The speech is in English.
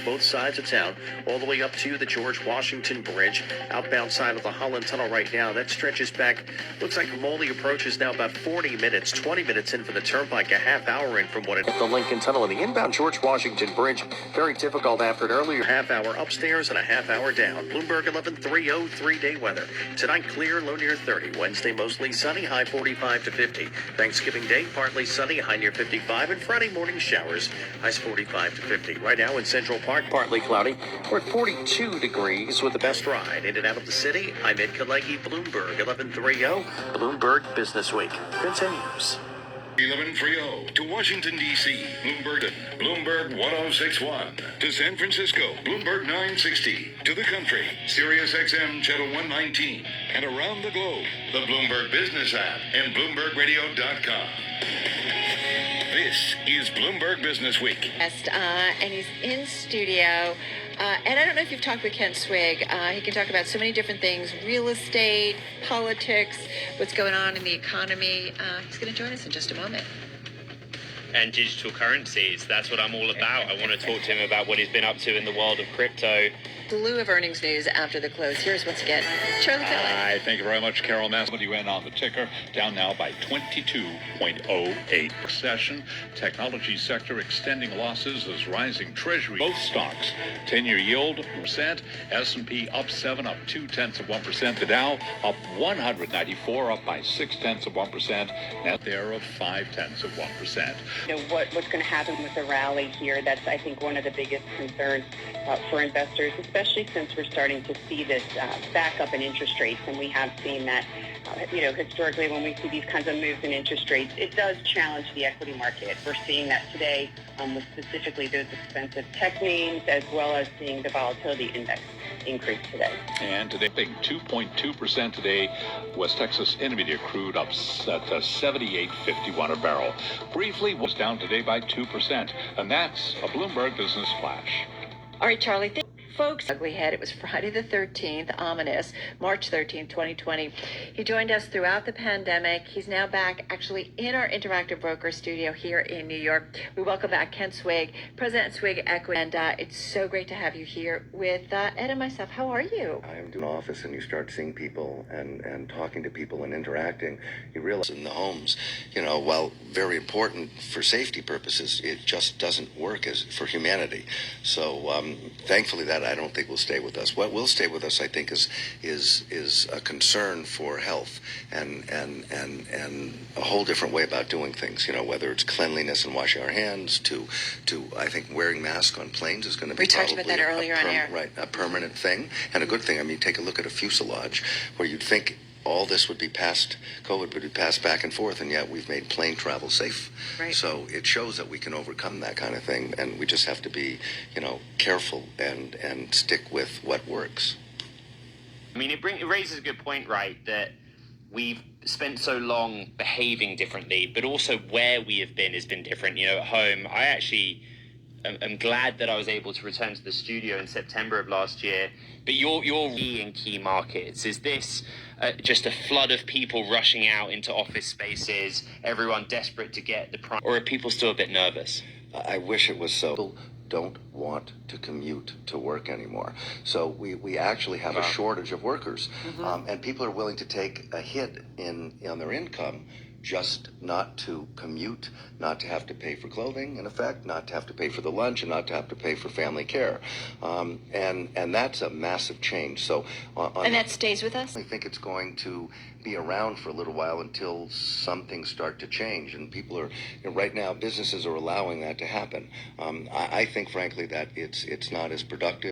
Both sides of town, all the way up to the George Washington Bridge, outbound side of the Holland Tunnel right now. That stretches back, looks like Moldy approach is now about 40 minutes, 20 minutes in for the turnpike, a half hour in from what it... At the Lincoln Tunnel and the inbound George Washington Bridge, very difficult after an earlier half hour upstairs and a half hour down. Bloomberg 11:30, 3-day weather. Tonight clear, low near 30. Wednesday mostly sunny, high 45 to 50. Thanksgiving Day partly sunny, high near 55. And Friday morning showers, highs 45 to 50. Right now in Central Park, partly cloudy. We're at 42 degrees with the best ride. In and out of the city, I'm Ed Kalegi, Bloomberg 11:30. Bloomberg Business Week continues. 1130 to Washington, D.C., Bloomberg 1061. To San Francisco, Bloomberg 960. To the country, Sirius XM Channel 119. And around the globe, the Bloomberg Business app and BloombergRadio.com. This is Bloomberg Business Week. And he's in studio. And I don't know if you've talked with Kent Swig. He can talk about so many different things, real estate, politics, what's going on in the economy. He's going to join us in just a moment. And digital currencies, that's what I'm all about. I want to talk to him about what he's been up to in the world of crypto. Slew of earnings news after the close. Here's once again Charlie Kelly. Hi, thank you very much, Carol Mass. WN on the ticker, down now by 22.08. Session, technology sector extending losses as rising treasury. Both stocks, 10-year yield percent. S&P up 7, up 0.2%. The Dow up 194, up by 0.6%. Net there of 0.5%. You know, what's going to happen with the rally here? That's, I think, one of the biggest concerns for investors, especially since we're starting to see this backup in interest rates, and we have seen that, historically when we see these kinds of moves in interest rates, it does challenge the equity market. We're seeing that today with specifically those expensive tech names, as well as seeing the volatility index increase today. And today, big 2.2% today. West Texas Intermediate crude up at 78.51 a barrel. Briefly, was down today by 2%. And that's a Bloomberg Business Flash. All right, Charlie. Folks, ugly head. It was Friday the 13th, ominous, March 13th, 2020. He joined us throughout the pandemic. He's now back actually in our Interactive Broker studio here in New York. We welcome back Kent Swig, President Swig Equity. And it's so great to have you here with Ed and myself. How are you? I'm doing office and you start seeing people and talking to people and interacting. You realize in the homes, while very important for safety purposes, it just doesn't work as for humanity. So thankfully that I don't think will stay with us. What will stay with us, I think, is a concern for health and a whole different way about doing things. Whether it's cleanliness and washing our hands to I think wearing masks on planes is going to be talked about that earlier on air. Right, a permanent thing and a good thing. I mean, take a look at a fuselage where you'd think all this would be past COVID, would be passed back and forth, and yet we've made plane travel safe. Right. So it shows that we can overcome that kind of thing, and we just have to be, careful and stick with what works. I mean, it raises a good point, right, that we've spent so long behaving differently, but also where we have been has been different. At home, I actually am glad that I was able to return to the studio in September of last year. But you're in key markets. Is this just a flood of people rushing out into office spaces, everyone desperate to get the prime, or are people still a bit nervous? I wish it was so. People don't want to commute to work anymore. So we actually have a shortage of workers. And people are willing to take a hit on their income just not to commute, not to have to pay for clothing, in effect, not to have to pay for the lunch, and not to have to pay for family care. And that's a massive change. So, and that stays with us? I think it's going to be around for a little while until some things start to change. And people are, right now, businesses are allowing that to happen. I think, frankly, that it's not as productive.